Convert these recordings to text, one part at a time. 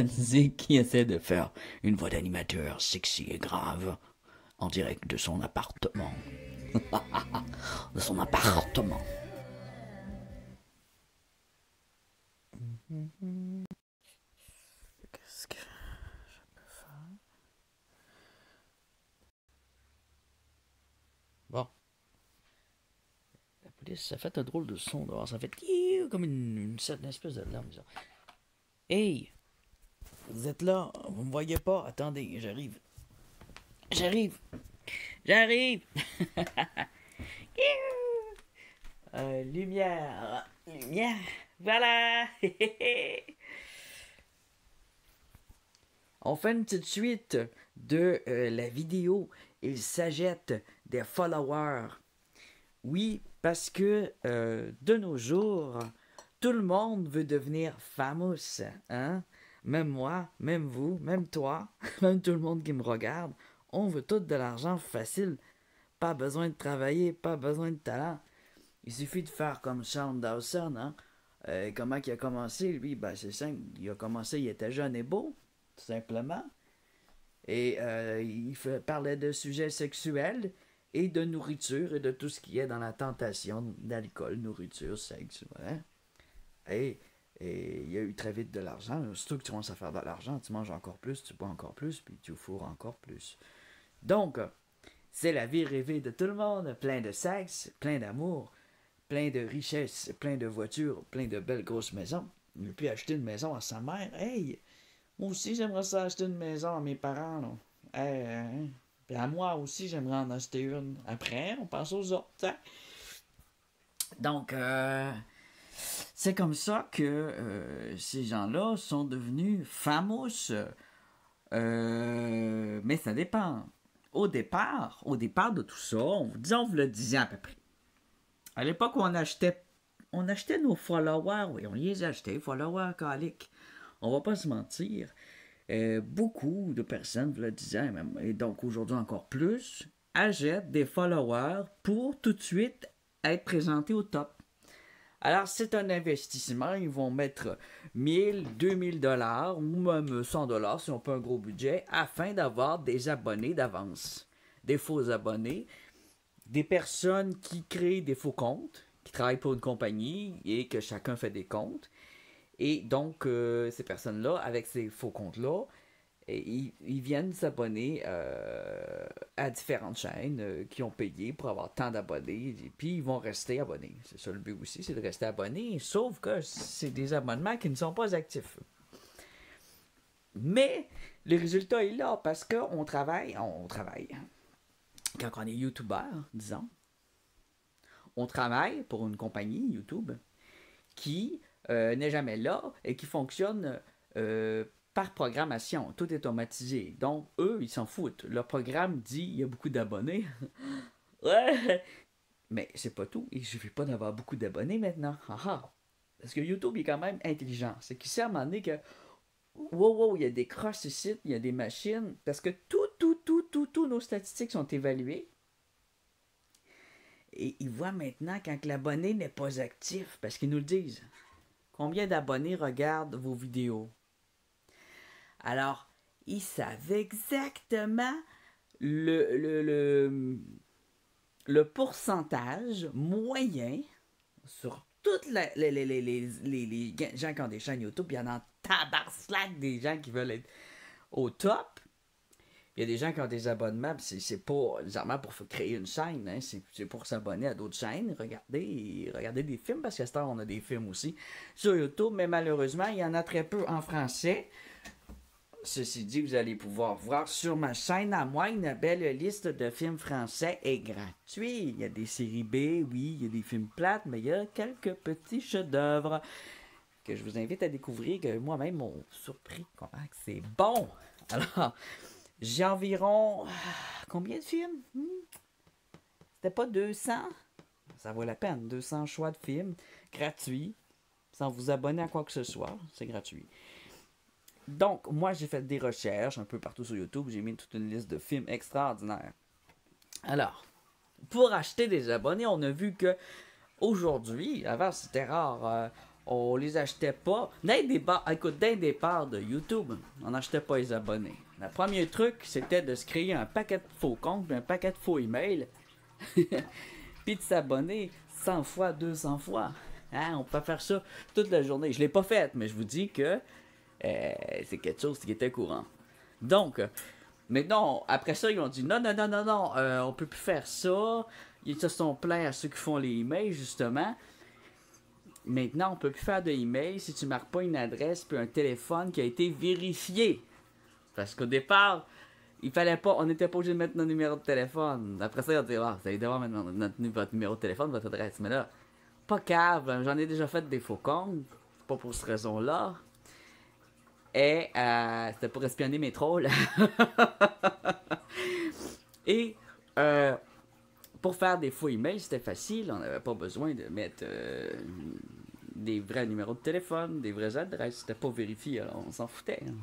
organisé qui essaie de faire une voix d'animateur sexy et grave en direct de son appartement. De son appartement. Qu'est-ce que je peux faire? Bon. La police, ça fait un drôle de son dehors. Ça fait comme une espèce de larme. Hey! Vous êtes là? Vous me voyez pas? Attendez, j'arrive. J'arrive! J'arrive! Lumière! Lumière! Voilà! On fait une petite suite de la vidéo. Il s'agite des followers. Oui, parce que de nos jours, tout le monde veut devenir famous, hein? Même moi, même vous, même toi, même tout le monde qui me regarde, on veut tout de l'argent facile. Pas besoin de travailler, pas besoin de talent. Il suffit de faire comme Sean Dawson, hein? Comment il a commencé, lui? Ben, c'est simple. Il a commencé, il était jeune et beau, tout simplement. Et parlait de sujets sexuels et de nourriture et de tout ce qui est dans la tentation d'alcool, nourriture, sexe. Voilà. Et il y a eu très vite de l'argent. Surtout que tu commences à faire de l'argent, tu manges encore plus, tu bois encore plus, puis tu fourres encore plus. Donc, c'est la vie rêvée de tout le monde. Plein de sexe, plein d'amour, plein de richesses, plein de voitures, plein de belles grosses maisons. Il a pu acheter une maison à sa mère. Hey, moi aussi, j'aimerais ça acheter une maison à mes parents. Là. Puis à moi aussi, j'aimerais en acheter une. Après, on passe aux autres. Hein? Donc, c'est comme ça que ces gens-là sont devenus famous. Mais ça dépend. Au départ de tout ça, disons, vous le disiez à peu près. À l'époque où on achetait nos followers, oui, on les achetait, followers caliques. On va pas se mentir. Beaucoup de personnes, vous le disiez, et donc aujourd'hui encore plus, achètent des followers pour tout de suite être présentés au top. Alors, c'est un investissement. Ils vont mettre 1000, 2000 dollars ou même 100 dollars si on peut un gros budget afin d'avoir des abonnés d'avance. Des faux abonnés. Des personnes qui créent des faux comptes, qui travaillent pour une compagnie et que chacun fait des comptes. Et donc, ces personnes-là, avec ces faux comptes-là, ils viennent s'abonner à différentes chaînes qui ont payé pour avoir tant d'abonnés, et puis ils vont rester abonnés. C'est ça le but aussi, c'est de rester abonnés, sauf que c'est des abonnements qui ne sont pas actifs. Mais le résultat est là, parce qu'on travaille. Quand on est youtubeur, disons, on travaille pour une compagnie YouTube qui n'est jamais là et qui fonctionne par programmation. Tout est automatisé. Donc, eux, ils s'en foutent. Leur programme dit il y a beaucoup d'abonnés. Ouais! Mais c'est pas tout. Il suffit pas d'avoir beaucoup d'abonnés maintenant. Parce que YouTube est quand même intelligent. C'est qu'il sait à un moment donné que wow, il y a des crosses ici, il y a des machines. Parce que tous nos statistiques sont évaluées. Et ils voient maintenant quand l'abonné n'est pas actif. Parce qu'ils nous le disent. Combien d'abonnés regardent vos vidéos? Alors, ils savent exactement le pourcentage moyen sur toutes les gens qui ont des chaînes YouTube. Il y en a en tabarnak des gens qui veulent être au top. Il y a des gens qui ont des abonnements, c'est pas nécessairement pour créer une chaîne, hein, c'est pour s'abonner à d'autres chaînes, regarder des films, parce qu'à ce temps, on a des films aussi sur YouTube, mais malheureusement, il y en a très peu en français. Ceci dit, vous allez pouvoir voir sur ma chaîne à moi une belle liste de films français et gratuits. Il y a des séries B, oui, il y a des films plates, mais il y a quelques petits chefs-d'œuvre que je vous invite à découvrir, que moi-même m'ont surpris comment c'est bon. Alors, j'ai environ combien de films? C'était pas 200? Ça vaut la peine. 200 choix de films gratuits, sans vous abonner à quoi que ce soit. C'est gratuit. Donc, moi, j'ai fait des recherches un peu partout sur YouTube. J'ai mis toute une liste de films extraordinaires. Alors, pour acheter des abonnés, on a vu que aujourd'hui, avant c'était rare, on les achetait pas. Écoute, d'un départ de YouTube, on n'achetait pas les abonnés. Le premier truc, c'était de se créer un paquet de faux comptes, un paquet de faux emails, puis de s'abonner 100 fois, 200 fois. Hein, on peut faire ça toute la journée. Je l'ai pas fait, mais je vous dis que c'est quelque chose qui était courant. Donc, maintenant, après ça, ils ont dit non, on peut plus faire ça. Ils se sont plaints à ceux qui font les emails, justement. Maintenant, on peut plus faire de email si tu marques pas une adresse puis un téléphone qui a été vérifié. Parce qu'au départ, il fallait pas, on n'était pas obligé de mettre notre numéro de téléphone. Après ça, ils ont dit, vous allez devoir mettre votre numéro de téléphone, votre adresse. Mais là, pas cave, j'en ai déjà fait des faux comptes. C'est pas pour cette raison-là. Et c'était pour espionner mes trolls. Et pour faire des faux emails, c'était facile. On n'avait pas besoin de mettre des vrais numéros de téléphone, des vraies adresses. C'était pas vérifié, alors on s'en foutait. Hein.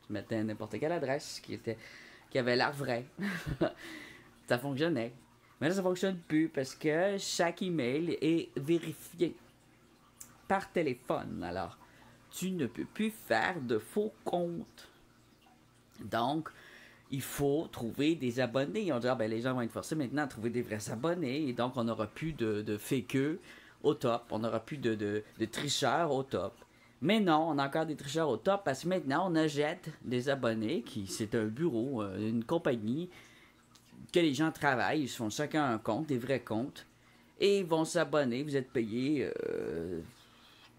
Tu mettais n'importe quelle adresse qui avait l'air vraie. Ça fonctionnait. Mais là, ça fonctionne plus parce que chaque email est vérifié par téléphone. Alors, tu ne peux plus faire de faux comptes. Donc, il faut trouver des abonnés. On dit, les gens vont être forcés maintenant à trouver des vrais abonnés. Et donc, on n'aura plus de fakeux au top. On n'aura plus de tricheurs au top. Mais non, on a encore des tricheurs au top parce que maintenant, on achète des abonnés. C'est un bureau, une compagnie que les gens travaillent. Ils se font chacun un compte, des vrais comptes. Et ils vont s'abonner. Vous êtes payé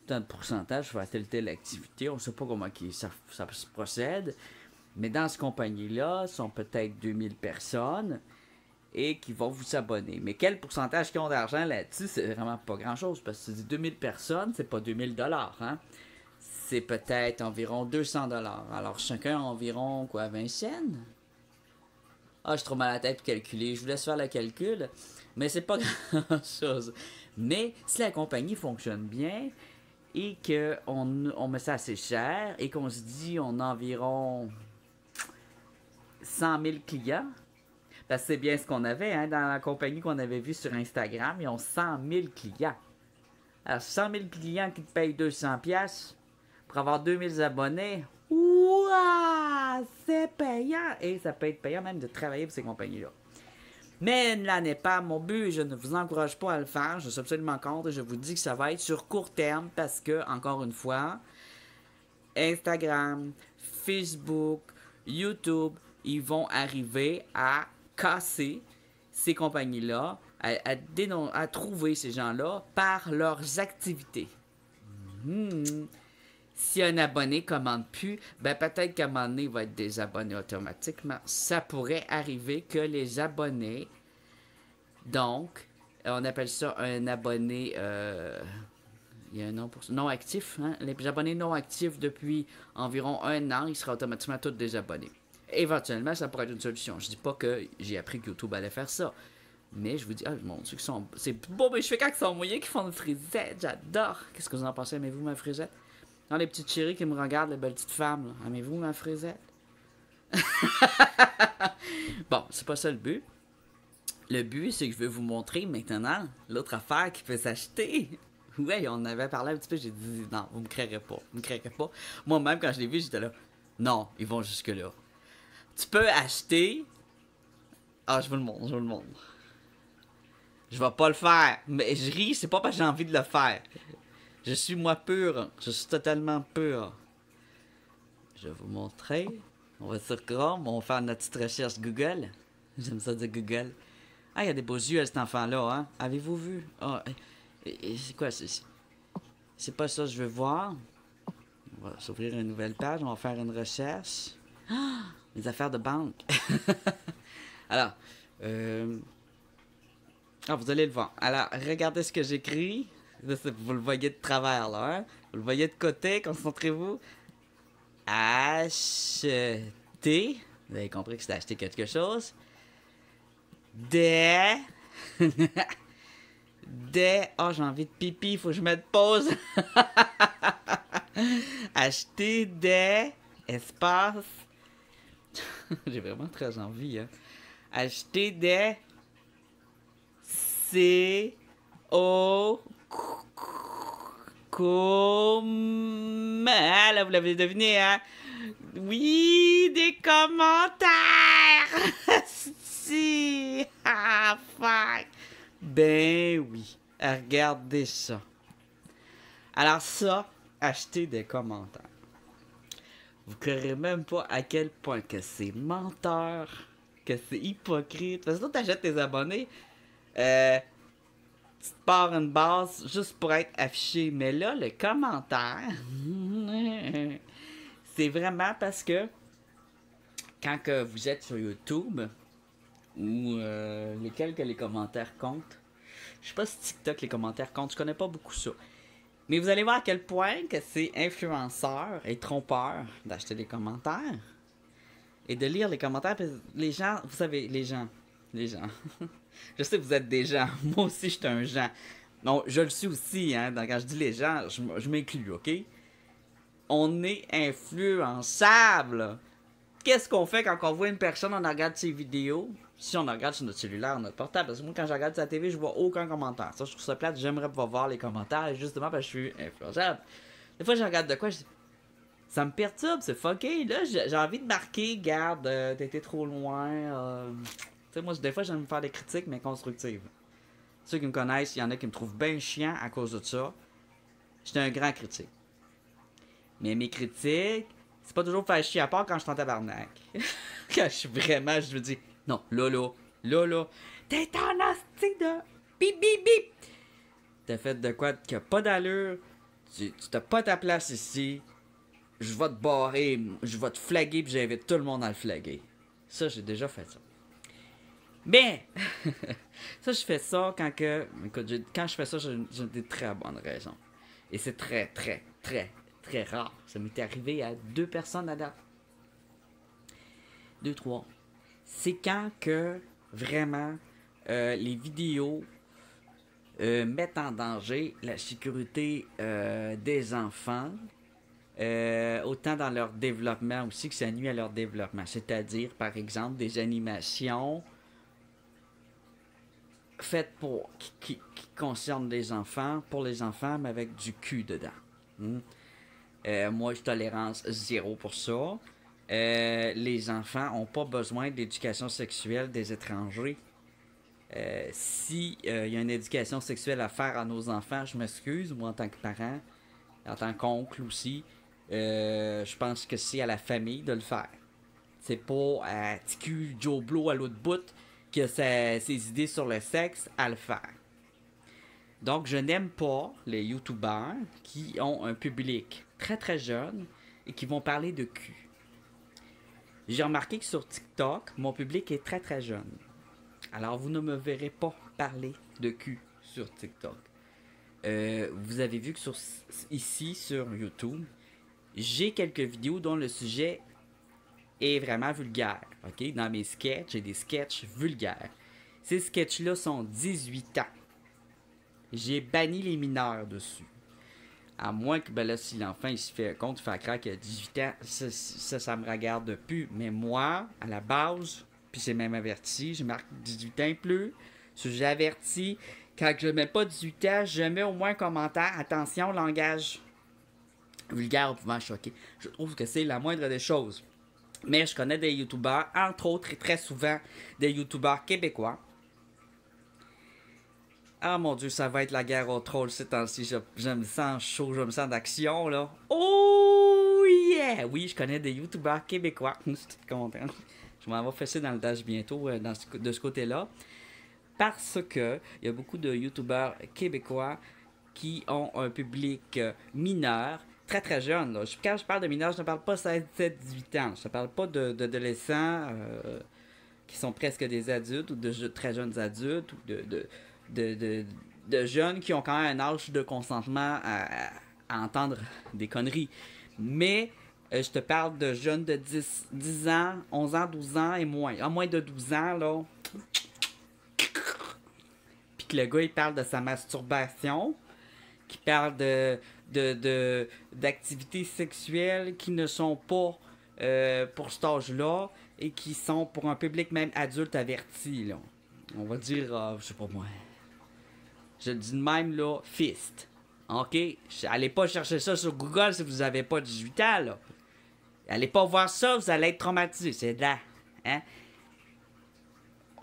tant de pourcentage pour telle activité. On ne sait pas comment ça se procède. Mais dans cette compagnie-là, sont peut-être 2000 personnes et qui vont vous abonner. Mais quel pourcentage qu'ils ont d'argent là-dessus, c'est vraiment pas grand-chose. Parce que 2000 personnes, c'est pas 2000 $. Hein? C'est peut-être environ 200 $. Alors chacun environ, 20 cents? Ah, j'ai trop mal à la tête pour calculer. Je vous laisse faire le calcul. Mais c'est pas grand-chose. Mais si la compagnie fonctionne bien et qu'on met ça assez cher et qu'on se dit on a environ 100 000 clients, parce que c'est bien ce qu'on avait hein, dans la compagnie qu'on avait vue sur Instagram, ils ont 100 000 clients. Alors 100 000 clients qui te payent 200$ pour avoir 2000 abonnés, ouah, c'est payant! Et ça peut être payant même de travailler pour ces compagnies-là. Mais là n'est pas mon but, je ne vous encourage pas à le faire, je suis absolument contre et je vous dis que ça va être sur court terme parce que, encore une fois, Instagram, Facebook, YouTube, ils vont arriver à casser ces compagnies-là, à trouver ces gens-là par leurs activités. Si un abonné ne commande plus, peut-être qu'à un moment donné, il va être désabonné automatiquement. Ça pourrait arriver que les abonnés, donc, on appelle ça un abonné, il y a un nom pour ça, non actif, hein? Les abonnés non actifs depuis environ 1 an, ils seraient automatiquement tous désabonnés. Éventuellement, ça pourrait être une solution. Je dis pas que j'ai appris que YouTube allait faire ça. Mais je vous dis, mon Dieu, c'est beau mes cheveux quand ils sont mouillés, qui font une frisette. J'adore. Qu'est-ce que vous en pensez? Aimez-vous ma frisette? Non, les petites chéries qui me regardent, les belles petites femmes, là. Aimez-vous ma frisette? Bon, c'est pas ça le but. Le but, c'est que je vais vous montrer maintenant l'autre affaire qui peut s'acheter. Ouais, on avait parlé un petit peu, j'ai dit, non, vous me créerez pas. Vous me créerez pas. Moi-même, quand je l'ai vu, j'étais là, non, ils vont jusque-là. Tu peux acheter... Ah, je vous le montre, Je vais pas le faire. Mais je ris, c'est pas parce que j'ai envie de le faire. Je suis moi pur. Je suis totalement pur. Je vais vous montrer. On va sur Chrome, on va faire notre petite recherche Google. J'aime ça dire Google. Ah, il y a des beaux yeux à cet enfant-là, hein? Avez-vous vu? Ah, c'est quoi, c'est pas ça que je veux voir. On va s'ouvrir une nouvelle page, on va faire une recherche. Ah! Les affaires de banque. Alors, vous allez le voir. Alors, regardez ce que j'écris. Vous le voyez de travers, là. Hein? Vous le voyez de côté, concentrez-vous. Acheter. Vous avez compris que c'était acheter quelque chose. Des... Oh, j'ai envie de pipi, faut que je mette pause. Acheter des... Espace... J'ai vraiment très envie, hein. Acheter des... C-O... Comment? Là, vous l'avez deviné, hein? Oui, des commentaires! Si! Ah, fuck! Ben oui, regardez ça. Alors ça, acheter des commentaires. Vous ne croirez même pas à quel point que c'est menteur, que c'est hypocrite. Parce que toi, t'achètes tes abonnés, tu te pars une base juste pour être affiché. Mais là, le commentaire, c'est vraiment parce que quand que vous êtes sur YouTube, ou lesquels que les commentaires comptent, je sais pas si TikTok les commentaires comptent, je connais pas beaucoup ça. Mais vous allez voir à quel point que c'est influenceur et trompeur d'acheter des commentaires et de lire les commentaires. Parce que les gens, vous savez, les gens. Je sais que vous êtes des gens. Moi aussi, je suis un gens. Non, je le suis aussi, hein. Donc, quand je dis les gens, je m'inclus, ok? On est influençable. Qu'est-ce qu'on fait quand on voit une personne, on regarde ses vidéos? Si on regarde sur notre cellulaire, notre portable, parce que moi, quand je regarde sa TV, je vois aucun commentaire. Ça, je trouve ça plate, j'aimerais pas voir les commentaires, justement parce que je suis influençable. Des fois, je regarde de quoi, je dis, ça me perturbe, c'est fucké. Là, j'ai envie de marquer, garde, t'as été trop loin. Tu sais, moi, des fois, j'aime me faire des critiques, mais constructives. Ceux qui me connaissent, il y en a qui me trouvent bien chiant à cause de ça. J'étais un grand critique. Mais mes critiques, c'est pas toujours faire chier à part quand je suis en tabarnak. Quand je suis vraiment, je me dis, non, Lolo, t'es en hostie de bip bip bip. T'as fait de quoi qui a pas d'allure, tu t'as pas ta place ici, je vais te barrer, je vais te flaguer, puis j'invite tout le monde à le flaguer. Ça, j'ai déjà fait ça. Mais, ça, je fais ça quand que, écoute, quand je fais ça, j'ai des très bonnes raisons. Et c'est très, très, très, très rare. Ça m'est arrivé à 2 personnes à date. 2, 3. C'est quand que vraiment les vidéos mettent en danger la sécurité des enfants, autant dans leur développement aussi que ça nuit à leur développement. C'est-à-dire, par exemple, des animations faites pour qui concernent les enfants, pour les enfants, mais avec du cul dedans. Moi, je tolérance 0 pour ça. Les enfants n'ont pas besoin d'éducation sexuelle des étrangers. Si y a une éducation sexuelle à faire à nos enfants, je m'excuse, moi en tant que parent, en tant qu'oncle aussi, je pense que c'est à la famille de le faire. C'est pas à TQ Joe Blow à l'autre bout qui a ses idées sur le sexe à le faire. Donc, je n'aime pas les youtubeurs qui ont un public très très jeune et qui vont parler de cul. J'ai remarqué que sur TikTok, mon public est très très jeune. Alors, vous ne me verrez pas parler de cul sur TikTok. Vous avez vu que ici, sur YouTube, j'ai quelques vidéos dont le sujet est vraiment vulgaire. Okay? Dans mes sketchs, j'ai des sketchs vulgaires. Ces sketchs-là sont 18 ans. J'ai banni les mineurs dessus. À moins que, ben là, si l'enfant il se fait un compte, il fait craquer à 18 ans, ça me regarde plus. Mais moi, à la base, puis c'est même averti, je marque 18 ans et plus. J'avertis, quand je mets pas 18 ans, je mets au moins un commentaire. Attention, langage vulgaire pouvant choquer. Je trouve que c'est la moindre des choses. Mais je connais des youtubeurs, entre autres et très souvent des youtubeurs québécois. Ah mon dieu, ça va être la guerre aux trolls ces temps-ci. Je me sens chaud, je me sens d'action là. Oh yeah! Oui, je connais des youtubeurs québécois. Je suis content. Je m'en vais fesser dans le dash bientôt de ce côté-là. Parce que il y a beaucoup de youtubeurs québécois qui ont un public mineur, très très jeune. Là. Quand je parle de mineurs, je ne parle pas 16, 17, 18 ans. Je ne parle pas d'adolescents qui sont presque des adultes ou de très jeunes adultes ou de jeunes qui ont quand même un âge de consentement à entendre des conneries. Mais je te parle de jeunes de 10 ans, 11 ans, 12 ans et moins. En moins de 12 ans, là. Puis que le gars, il parle de sa masturbation, qui parle d'activités sexuelles qui ne sont pas pour cet âge-là et qui sont pour un public même adulte averti, là. On va dire, je sais pas moi. Je le dis de même, là, fist. OK? Allez pas chercher ça sur Google si vous n'avez pas 18 ans, là. Allez pas voir ça, vous allez être traumatisé. C'est là. Hein?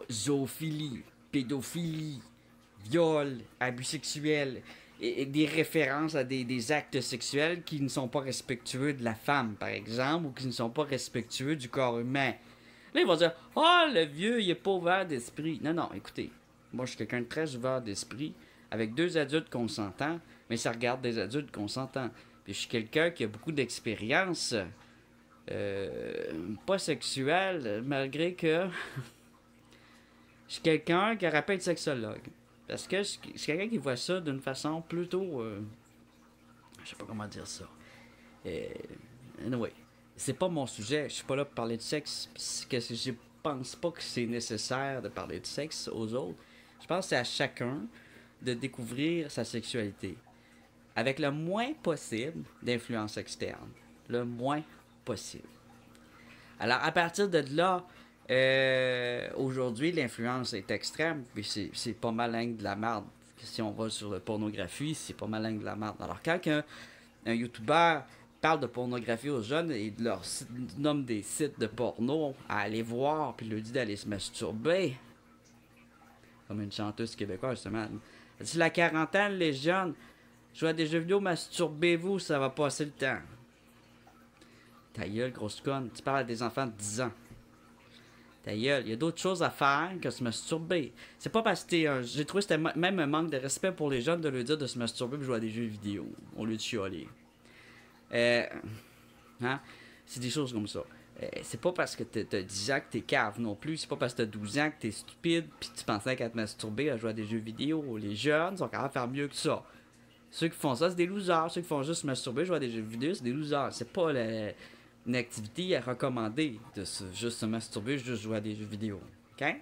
Zoophilie, pédophilie, viol, abus sexuels, et des références à des actes sexuels qui ne sont pas respectueux de la femme, par exemple, ou qui ne sont pas respectueux du corps humain. Là, ils vont dire « Oh, le vieux, il est pas ouvert d'esprit. » Non, non, écoutez, moi, je suis quelqu'un de très ouvert d'esprit, avec 2 adultes consentants, mais ça regarde des adultes consentants. Puis je suis quelqu'un qui a beaucoup d'expérience, pas sexuelle, malgré que je suis quelqu'un qui aurait pu être sexologue. Parce que je suis quelqu'un qui voit ça d'une façon plutôt... je sais pas comment dire ça. Anyway, c'est pas mon sujet. Je suis pas là pour parler de sexe. Parce que je pense pas que c'est nécessaire de parler de sexe aux autres. Je pense que c'est à chacun de découvrir sa sexualité. Avec le moins possible d'influence externe. Le moins possible. Alors, à partir de là... aujourd'hui, l'influence est extrême, puis c'est pas malin de la merde. Si on va sur la pornographie, c'est pas malin de la merde. Alors, quand un YouTuber parle de pornographie aux jeunes et leur nomme des sites de porno à aller voir, puis leur dit d'aller se masturber, comme une chanteuse québécoise, justement. Elle dit la quarantaine, les jeunes, jouez à des jeux vidéo, masturbez-vous, ça va passer le temps. Ta gueule, grosse conne, tu parles à des enfants de 10 ans. Ta gueule, il y a d'autres choses à faire que se masturber. C'est pas parce que j'ai trouvé que c'était même un manque de respect pour les jeunes de leur dire de se masturber et jouer à des jeux vidéo au lieu de chialer. Hein? C'est des choses comme ça. C'est pas parce que t'as 10 ans que t'es cave non plus. C'est pas parce que t'as 12 ans que t'es stupide pis tu pensais qu'à te masturber à jouer à des jeux vidéo. Les jeunes sont capables de faire mieux que ça. Ceux qui font ça, c'est des losers. Ceux qui font juste se masturber, jouer à des jeux vidéo, c'est des losers. C'est pas une activité à recommander de juste se masturber, juste jouer à des jeux vidéo. OK?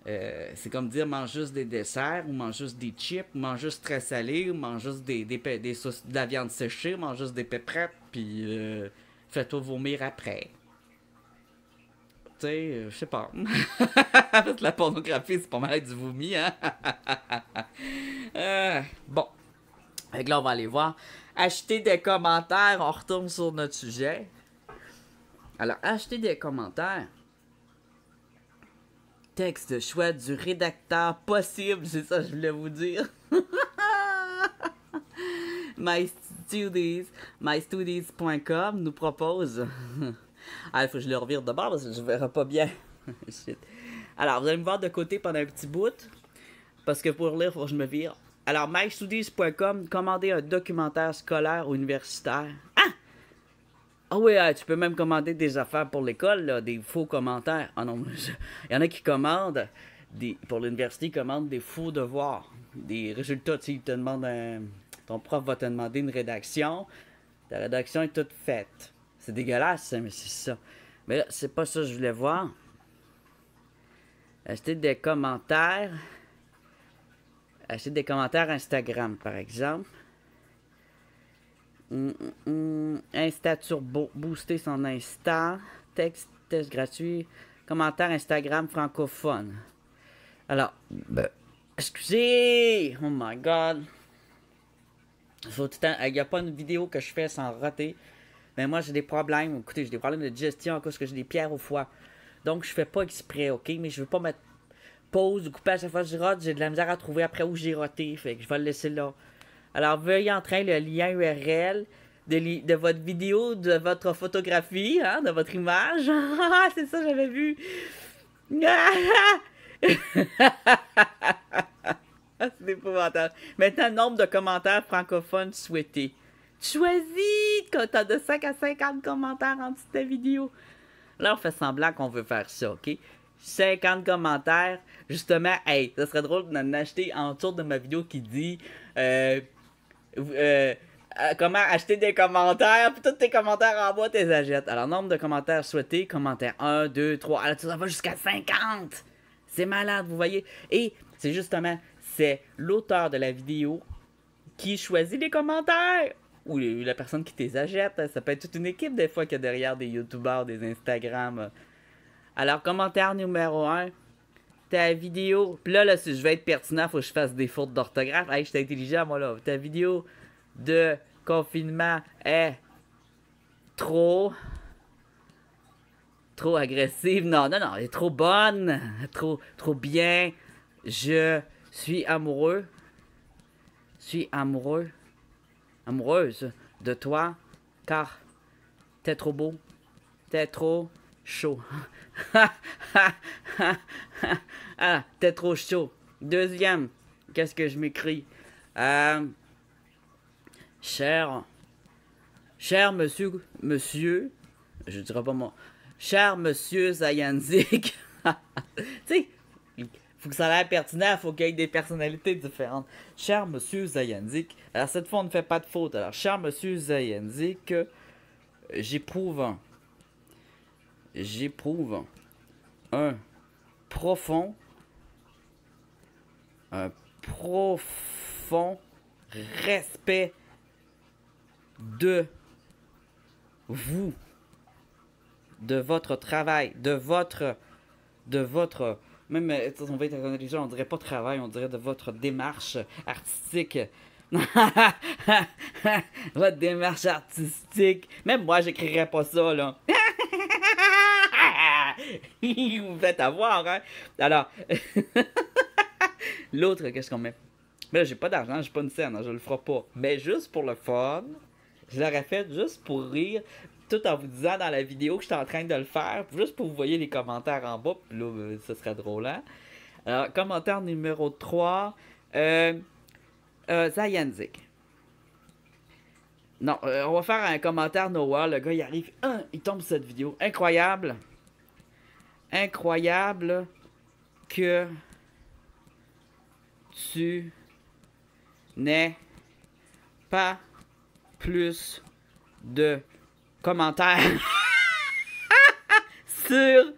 C'est comme dire mange juste des desserts, ou mange juste des chips, ou mange juste très salé, ou mange juste de la viande séchée, ou mange juste des péprettes, puis fais-toi vomir après. Tu sais, je sais pas. La pornographie, c'est pas mal être du vomi, hein? Bon. Fait que là, on va aller voir. Acheter des commentaires, on retourne sur notre sujet. Alors, acheter des commentaires. Texte choix du rédacteur possible, c'est ça que je voulais vous dire. mystudies.com nous propose. Ah, il faut que je le revire de bord parce que je ne verrai pas bien. Shit. Alors, vous allez me voir de côté pendant un petit bout. Parce que pour lire, il faut que je me vire. Alors, mystudies.com, commander un documentaire scolaire ou universitaire. Ah! Ah oui, tu peux même commander des affaires pour l'école, là, des faux commentaires. Ah non, il y en a qui commandent, pour l'université, ils commandent des faux devoirs. Des résultats, tu sais, ils te demandent ton prof va te demander une rédaction. Ta rédaction est toute faite. C'est dégueulasse, mais c'est ça. Mais là, c'est pas ça que je voulais voir. Acheter des commentaires. Acheter des commentaires Instagram, par exemple. Insta Turbo, booster son Insta. Texte, test gratuit. Commentaire Instagram francophone. Alors, excusez! Oh my god! Il n'y a pas une vidéo que je fais sans rater. Mais moi, j'ai des problèmes. Écoutez, j'ai des problèmes de digestion à cause que j'ai des pierres au foie. Donc, je fais pas exprès, ok? Mais je veux pas mettre pause ou couper à chaque fois que je rote. J'ai de la misère à trouver après où j'ai roté. Fait que je vais le laisser là. Alors, veuillez entrer le lien URL de votre vidéo, de votre photographie, hein, de votre image. C'est ça, j'avais vu. C'est épouvantable. Maintenant, nombre de commentaires francophones souhaités. Choisis quand t'as de 5 à 50 commentaires en dessous de ta vidéo. Là, on fait semblant qu'on veut faire ça, ok? 50 commentaires. Justement, hey, ça serait drôle d'en acheter en dessous de ma vidéo qui dit comment acheter des commentaires, puis tous tes commentaires en bas, t'es achètes. Alors, nombre de commentaires souhaités, commentaire 1, 2, 3, alors ça va jusqu'à 50. C'est malade, vous voyez. Et c'est justement, c'est l'auteur de la vidéo qui choisit les commentaires. Ou la personne qui les achète. Ça peut être toute une équipe des fois qu'il y a derrière des YouTubers, des Instagram. Alors, commentaire numéro 1. ta vidéo... Puis là, si je veux être pertinent, faut que je fasse des fautes d'orthographe. Hey, je suis intelligent, moi, là. Ta vidéo de confinement est trop agressive. Non, non, non, elle est trop bonne. Trop bien. Je suis amoureux. Amoureuse de toi, car t'es trop beau. T'es trop chaud. Ah, t'es trop chaud. Deuxième, qu'est-ce que je m'écris? Cher monsieur, je dirais pas moi. Cher monsieur Zayanzik. Tu sais, faut que ça a l'air pertinent, faut qu'il y ait des personnalités différentes. Cher monsieur Zayanzik. Alors cette fois, on ne fait pas de faute. Alors, cher monsieur Zayanzik, j'éprouve un profond respect de vous, de votre travail, de votre même on va être intelligent, on dirait pas travail, on dirait de votre démarche artistique. Votre démarche artistique. Même moi, j'écrirais pas ça, là. Vous faites avoir, hein. Alors, l'autre, qu'est-ce qu'on met? Mais là, j'ai pas d'argent, j'ai pas une scène, hein, je le ferai pas. Mais juste pour le fun, je l'aurais fait juste pour rire, tout en vous disant dans la vidéo que j'étais en train de le faire, juste pour que vous voyez les commentaires en bas, puis là, ce serait drôle, hein? Alors, commentaire numéro 3, Zayanzik. Non, on va faire un commentaire Noah, le gars, il arrive, il tombe sur cette vidéo. Incroyable que tu n'aies pas plus de commentaires sur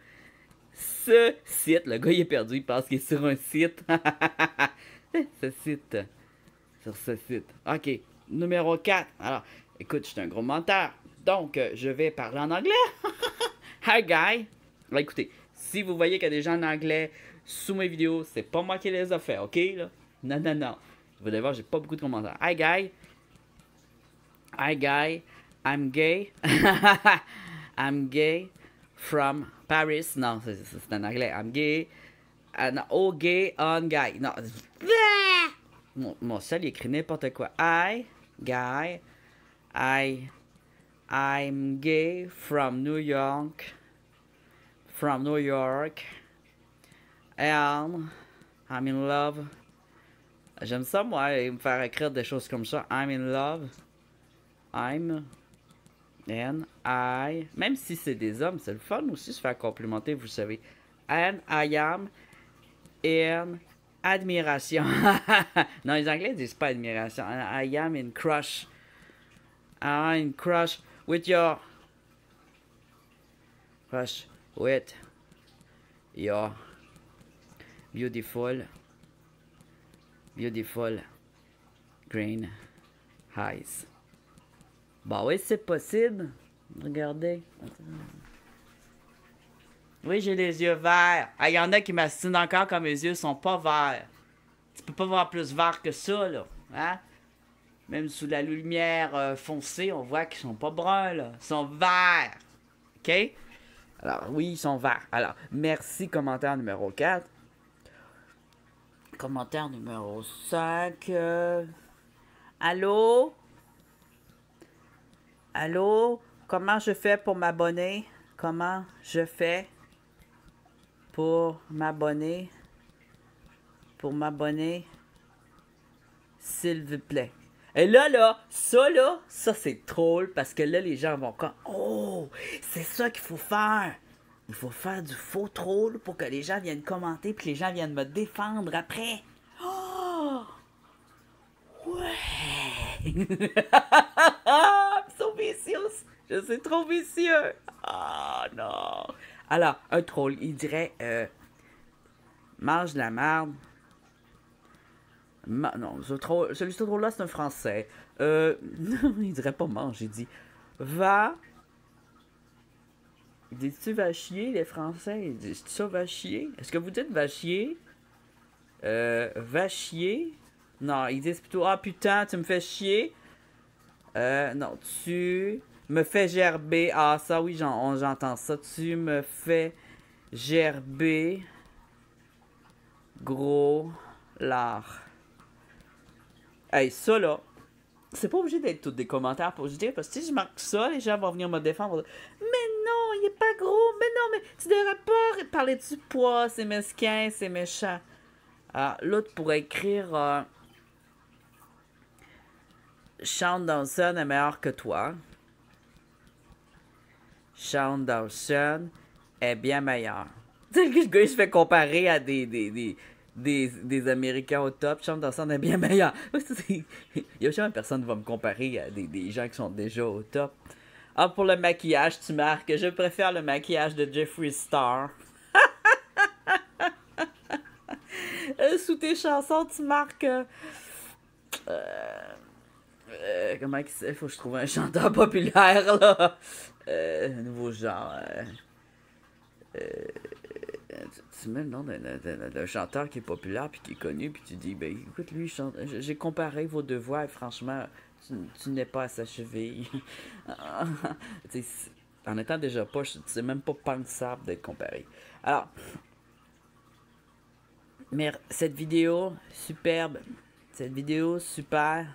ce site. Le gars, il est perdu, il pense qu'il est sur un site. Sur ce site. OK. Numéro 4. Alors, écoute, je suis un gros menteur. Donc, je vais parler en anglais. Hi, guy. Là, écoutez, si vous voyez qu'il y a des gens en anglais sous mes vidéos, c'est pas moi qui les ai fait, OK? Là? Non, non, non. Vous allez voir, j'ai pas beaucoup de commentaires. Hi, guy. Hi, guy. I'm gay. I'm gay from Paris. Non, c'est en anglais. I'm gay. Oh, gay on guy. Non. Mon seul, il écrit n'importe quoi. Hi, guy. I'm gay from New York. From New York. And I'm in love. J'aime ça, moi, me faire écrire des choses comme ça. I'm in love. I'm. And I. Même si c'est des hommes, c'est le fun aussi se faire complimenter, vous savez. And I am in admiration. Non, les Anglais disent pas admiration. And I am in crush. I'm in crush with your. Crush with your beautiful green eyes. Bah oui, c'est possible. Regardez. Oui, j'ai les yeux verts. Ah, y en a qui m'assinent encore quand mes yeux sont pas verts. Tu peux pas voir plus vert que ça, là. Hein? Même sous la lumière foncée, on voit qu'ils sont pas bruns, là. Ils sont verts. OK? Alors, oui, ils sont verts. Alors, merci, commentaire numéro 4. Commentaire numéro 5. Allô? Allô? Comment je fais pour m'abonner? Comment je fais pour m'abonner? Pour m'abonner? S'il vous plaît. Et là, ça c'est drôle parce que là, les gens vont comme oh, c'est ça qu'il faut faire. Il faut faire du faux troll pour que les gens viennent commenter puis les gens viennent me défendre après. Oh! Ouais! So vicious! Je suis trop vicieux! Ah non! Alors, un troll, il dirait mange de la merde. Non, celui-ci troll-là, c'est un français. Il dirait pas mange, il dit va Dis-tu va chier, les Français? Dis-tu ça va chier? Est-ce que vous dites va chier? Va chier? Non, ils disent plutôt ah putain, tu me fais chier. Non, tu me fais gerber. Ah, ça oui, j'entends ça. Tu me fais gerber. Gros lard. Hey, ça là. C'est pas obligé d'être tous des commentaires positifs parce que si je marque ça, les gens vont venir me défendre. Mais non, il est pas gros. Mais non, mais tu devrais pas parler du poids. C'est mesquin, c'est méchant. Alors, l'autre pourrait écrire Sean Dawson est meilleur que toi. Sean Dawson est bien meilleur. Tu sais, le gars, il se fait comparer à des Américains au top. Sean Dawson est bien meilleur. Il y a jamais personne qui va me comparer à des gens qui sont déjà au top. Ah, pour le maquillage, tu marques. Je préfère le maquillage de Jeffree Star. Sous tes chansons, tu marques. Comment il faut que je trouve un chanteur populaire, là. Nouveau genre. Tu mets le nom d'un chanteur qui est populaire puis qui est connu, puis tu dis, ben écoute, lui, j'ai comparé vos deux voix et franchement, tu n'es pas à sa cheville. En étant déjà poche, c'est même pas pensable d'être comparé. Alors, mais cette vidéo, superbe. Cette vidéo, super.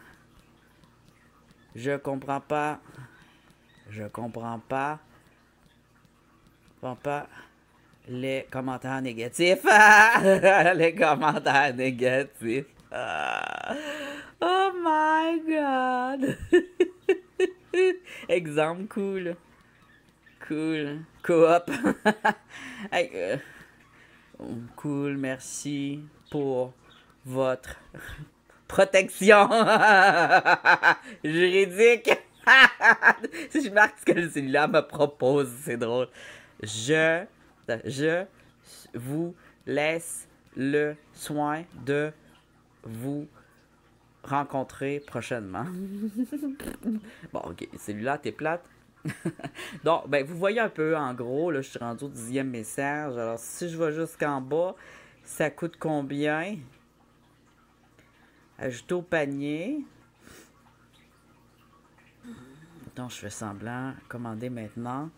Je comprends pas. Je comprends pas. Les commentaires négatifs. Les commentaires négatifs. Oh my god. Exemple cool. Cool. Coop. Hey, cool, merci pour votre protection juridique. Si je marque ce que celui-là me propose, c'est drôle. Je vous laisse le soin de vous rencontrer prochainement. Bon, ok, celui-là, t'es plate. Donc, ben, vous voyez un peu, en gros, là, je suis rendu au 10e message. Alors, si je vais jusqu'en bas, ça coûte combien? Ajouter au panier. Donc, je fais semblant. Commander maintenant.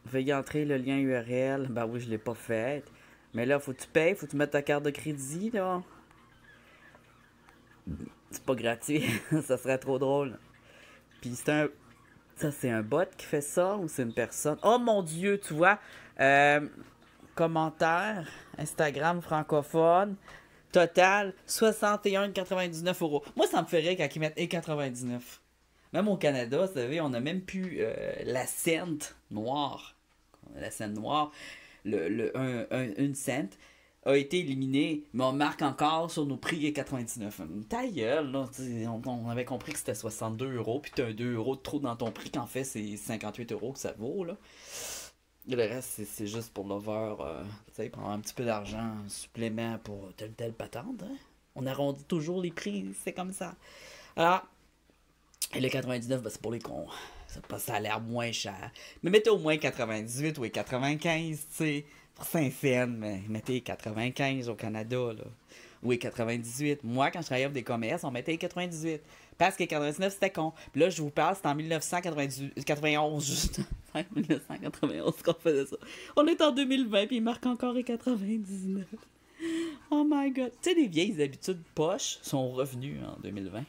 Veuillez entrer le lien URL. Ben oui, je l'ai pas fait. Mais là, faut que tu payes, faut que tu mettes ta carte de crédit, là. C'est pas gratuit. Ça serait trop drôle. Puis c'est un... Ça, c'est un bot qui fait ça ou c'est une personne? Oh mon Dieu, tu vois. Commentaire. Instagram francophone. Total, 61,99 €. Moi, ça me ferait quand ils mettent 1,99 €. Même au Canada, vous savez, on n'a même plus la cent noire. La cent noire, une cent a été éliminée, mais on marque encore sur nos prix 99. Ta gueule, là, on avait compris que c'était 62 €, puis t'as un 2 € de trop dans ton prix, qu'en fait, c'est 58 € que ça vaut, là. Et le reste, c'est juste pour l'over, tu sais, prendre un petit peu d'argent, supplément pour telle patente, hein. On arrondit toujours les prix, c'est comme ça. Alors, et le 99, ben, c'est pour les cons. Ça a l'air moins cher. Mais mettez au moins 98 ou 95, tu sais. Pour 5 cents, mais mettez 95 au Canada, là. Ou 98. Moi, quand je travaillais pour des commerces, on mettait 98. Parce que 99, c'était con. Puis là, je vous parle, c'était en 1991, juste. 1991 qu'on faisait ça. On est en 2020, puis il marque encore 99. Oh my god. Tu sais, les vieilles habitudes poches sont revenues en 2020.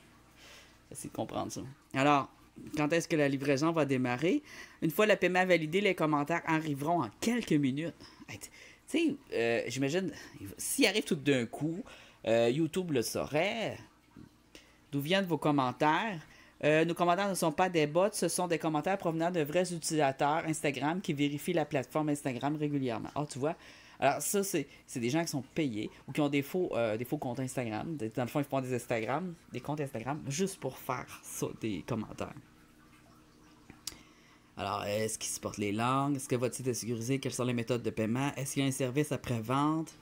Essayez de comprendre ça. Alors, quand est-ce que la livraison va démarrer? Une fois le paiement validé, les commentaires arriveront en quelques minutes. Tu sais, j'imagine, s'il arrive tout d'un coup, YouTube le saurait. D'où viennent vos commentaires? Nos commentaires ne sont pas des bots, ce sont des commentaires provenant de vrais utilisateurs Instagram qui vérifient la plateforme Instagram régulièrement. Ah, tu vois? Alors ça, c'est des gens qui sont payés ou qui ont des faux comptes Instagram. Dans le fond, ils font des comptes Instagram juste pour faire ça, des commentaires. Alors, est-ce qu'ils supportent les langues? Est-ce que votre site est sécurisé? Quelles sont les méthodes de paiement? Est-ce qu'il y a un service après-vente?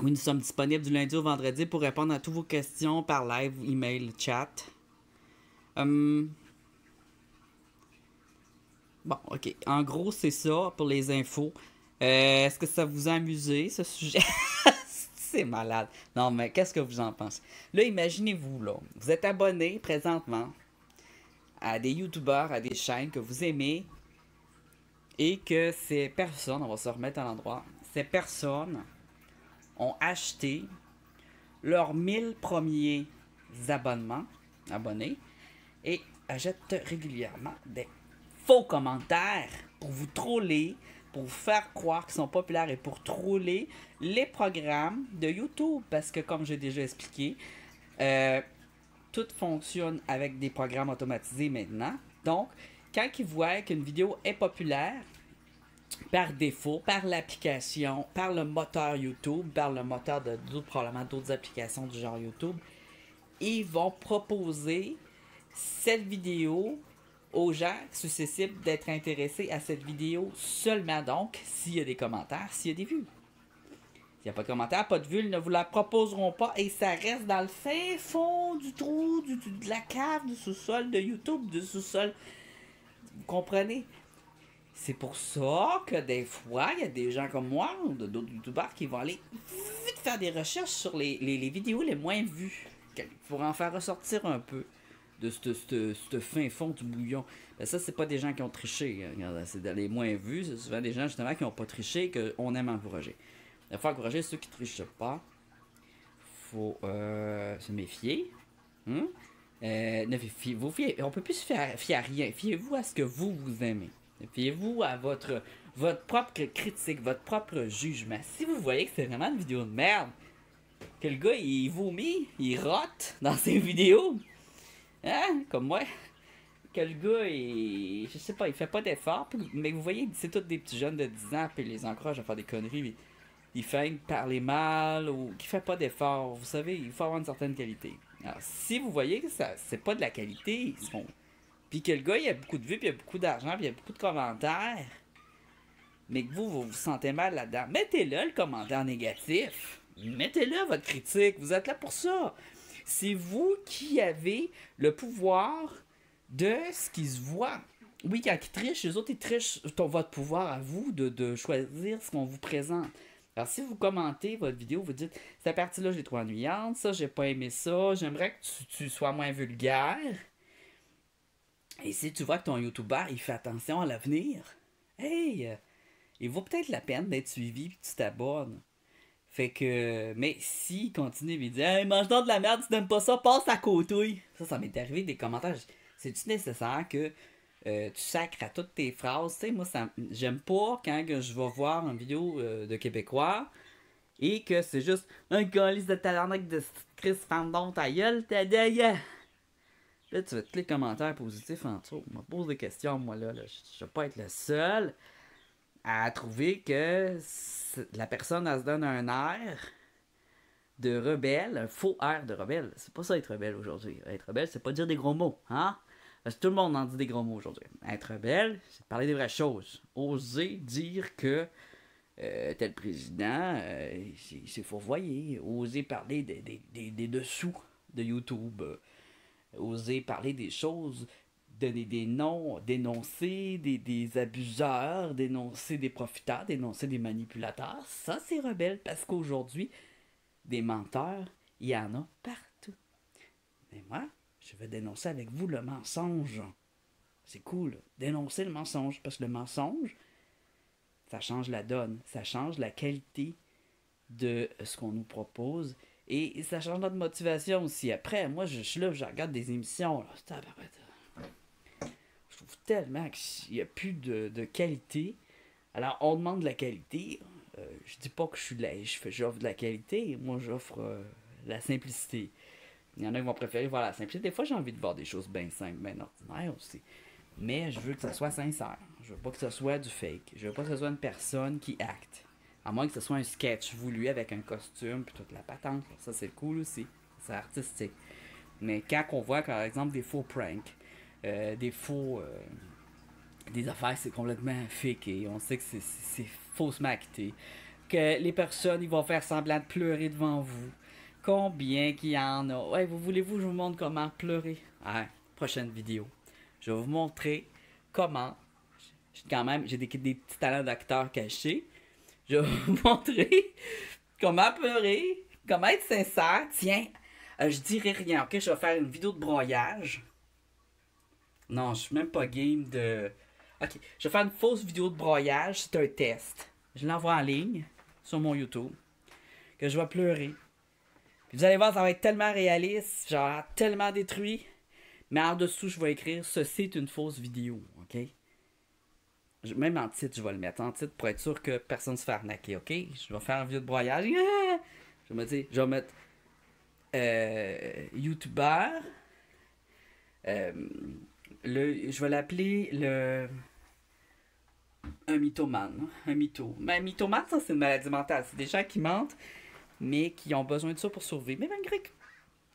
Oui, nous sommes disponibles du lundi au vendredi pour répondre à toutes vos questions par live, email, chat. Bon, ok. En gros, c'est ça pour les infos. Est-ce que ça vous a amusé, ce sujet? C'est malade. Non, mais qu'est-ce que vous en pensez? Là, imaginez-vous, là, vous êtes abonné présentement à des youtubeurs, à des chaînes que vous aimez et que ces personnes, on va se remettre à l'endroit, ces personnes ont acheté leurs 1000 premiers abonnés et achètent régulièrement des faux commentaires pour vous troller, pour vous faire croire qu'ils sont populaires et pour troller les programmes de YouTube. Parce que, comme j'ai déjà expliqué, tout fonctionne avec des programmes automatisés maintenant. Donc, quand ils voient qu'une vidéo est populaire, par défaut, par l'application, par le moteur YouTube, par le moteur de probablement d'autres applications du genre YouTube, ils vont proposer cette vidéo aux gens susceptibles d'être intéressés à cette vidéo seulement. Donc, s'il y a des commentaires, s'il y a des vues. S'il n'y a pas de commentaires, pas de vues, ils ne vous la proposeront pas et ça reste dans le fin fond du trou, de la cave, du sous-sol de YouTube, du sous-sol. Vous comprenez? C'est pour ça que des fois, il y a des gens comme moi ou d'autres youtubeurs qui vont aller vite faire des recherches sur les vidéos les moins vues pour en faire ressortir un peu de ce fin fond du bouillon. Ben ça, c'est pas des gens qui ont triché. Regarde, c'est les moins vus, c'est souvent des gens justement qui n'ont pas triché et qu'on aime encourager. Il faut encourager ceux qui ne trichent pas. Faut se méfier. On peut plus se fier à rien. Fiez-vous à ce que vous aimez. Fiez-vous à votre propre critique, votre propre jugement. Si vous voyez que c'est vraiment une vidéo de merde, que le gars il vomit, il rote dans ses vidéos, hein, comme moi, que le gars je sais pas, il fait pas d'effort, mais vous voyez, c'est tous des petits jeunes de 10 ans, puis il les encourage à faire des conneries, il fait parler mal, ou qui fait pas d'effort. Vous savez, il faut avoir une certaine qualité. Alors, si vous voyez que ça c'est pas de la qualité, puis que le gars, il a beaucoup de vues, puis il a beaucoup d'argent, puis il a beaucoup de commentaires, mais que vous vous sentez mal là-dedans, mettez-le le commentaire négatif. Mettez-le votre critique. Vous êtes là pour ça. C'est vous qui avez le pouvoir de ce qui se voit. Oui, quand ils trichent, les autres, ils trichent votre pouvoir à vous de choisir ce qu'on vous présente. Alors, si vous commentez votre vidéo, vous dites « Cette partie-là, j'ai trouvé ennuyante. Ça, j'ai pas aimé ça. J'aimerais que tu sois moins vulgaire. » Et si tu vois que ton YouTuber, il fait attention à l'avenir, hey, il vaut peut-être la peine d'être suivi et que tu t'abonnes. Fait que, mais s'il continue et il dit « Hey, mange donc de la merde, tu n'aimes pas ça, passe à côté. » Ça m'est arrivé des commentaires. C'est-tu nécessaire que tu sacres à toutes tes phrases? Tu sais, moi, j'aime pas quand je vais voir une vidéo de Québécois et que c'est juste un calice de tabarnak de Chris Fandon ta gueule, ta gueule. Là, tu vas tous les commentaires positifs en dessous. Je me pose des questions, moi, là. Je vais pas être le seul à trouver que la personne, elle se donne un air de rebelle, un faux air de rebelle. C'est pas ça être rebelle aujourd'hui. Être rebelle, c'est pas dire des gros mots, hein? Parce que tout le monde en dit des gros mots aujourd'hui. Être rebelle, c'est parler des vraies choses. Oser dire que tel président, c'est fourvoyé. Oser parler des dessous de YouTube. Oser parler des choses, donner des noms, dénoncer des abuseurs, dénoncer des profiteurs, dénoncer des manipulateurs. Ça, c'est rebelle parce qu'aujourd'hui, des menteurs, il y en a partout. Mais moi, je vais dénoncer avec vous le mensonge. C'est cool, dénoncer le mensonge, parce que le mensonge, ça change la donne, ça change la qualité de ce qu'on nous propose, et ça change notre motivation aussi. Après, moi, je suis là, je regarde des émissions, là, je trouve tellement qu'il n'y a plus de qualité. Alors, on demande de la qualité. Je dis pas que j'offre de la qualité, moi j'offre la simplicité. Il y en a qui vont préférer voir la simplicité. Des fois, j'ai envie de voir des choses bien simples, bien ordinaires aussi. Mais je veux que ça soit sincère. Je veux pas que ce soit du fake. Je veux pas que ce soit une personne qui acte. À moins que ce soit un sketch voulu avec un costume puis toute la patente. Ça, c'est cool aussi. C'est artistique. Mais quand on voit, par exemple, des faux pranks, des affaires, c'est complètement fake et on sait que c'est faussement acté. que les personnes ils vont faire semblant de pleurer devant vous. Combien qu'il y en a? Ouais, vous voulez-vous je vous montre comment pleurer? Ouais, prochaine vidéo. Je vais vous montrer comment. Quand même, j'ai des petits talents d'acteur cachés. Je vais vous montrer comment pleurer, comment être sincère. Tiens, je dirai rien, ok? Je vais faire une vidéo de broyage. Non, je suis même pas game de... Ok, je vais faire une fausse vidéo de broyage. C'est un test. Je l'envoie en ligne sur mon YouTube. Que je vais pleurer. Puis vous allez voir, ça va être tellement réaliste, genre tellement détruit. Mais en dessous, je vais écrire ceci est une fausse vidéo, ok? Même en titre, je vais le mettre en titre pour être sûr que personne ne se fait arnaquer, ok? Je vais faire une vidéo de broyage. Je vais mettre YouTuber. Je vais l'appeler un mythomane. Un mytho. Mais un mythomane, ça, c'est une maladie mentale. C'est des gens qui mentent, mais qui ont besoin de ça pour survivre. Mais malgré que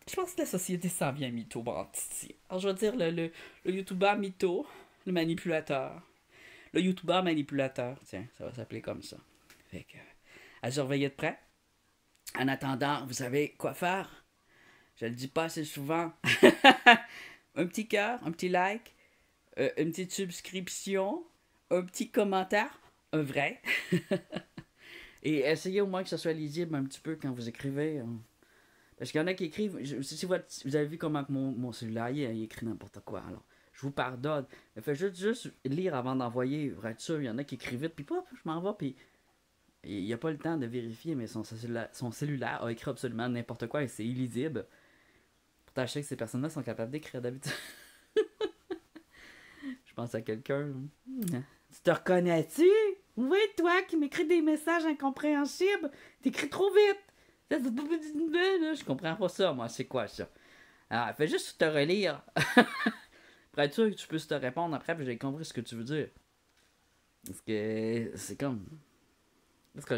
je pense que la société s'en vient mytho. Bon, alors, je vais dire le YouTuber mytho, le manipulateur. Le YouTuber manipulateur. Tiens, ça va s'appeler comme ça. Fait que, à surveiller de près. En attendant, vous savez quoi faire? Je le dis pas assez souvent. Un petit cœur, un petit like, une petite subscription, un petit commentaire, un vrai. Et essayez au moins que ça soit lisible un petit peu quand vous écrivez. Parce qu'il y en a qui écrivent. Si vous avez vu comment mon cellulaire il écrit n'importe quoi. Alors, je vous pardonne. Mais faites juste lire avant d'envoyer. Pour être sûr, il y en a qui écrivent vite. Puis pop, je m'en vais. Puis il n'y a pas le temps de vérifier. Mais son cellulaire a écrit absolument n'importe quoi. Et c'est illisible. Pourtant, je sais que ces personnes-là sont capables d'écrire d'habitude. Je pense à quelqu'un. Tu te reconnais-tu? Oui, toi qui m'écris des messages incompréhensibles. T'écris trop vite. Je comprends pas ça, moi. C'est quoi ça? Alors, fais juste te relire. Pour être sûr que tu puisses te répondre après, puis j'ai compris ce que tu veux dire. Parce que c'est comme... Parce que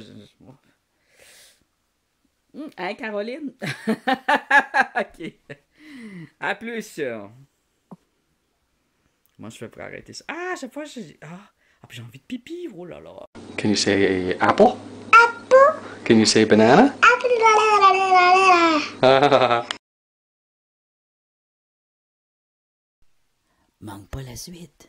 Hein, Caroline? Ok. À plus. Comment je fais pour arrêter ça? Ah, à chaque fois, puis j'ai envie de pipi. Oh là là. Can you say apple? Apple. Can you say banana? Manque pas la suite.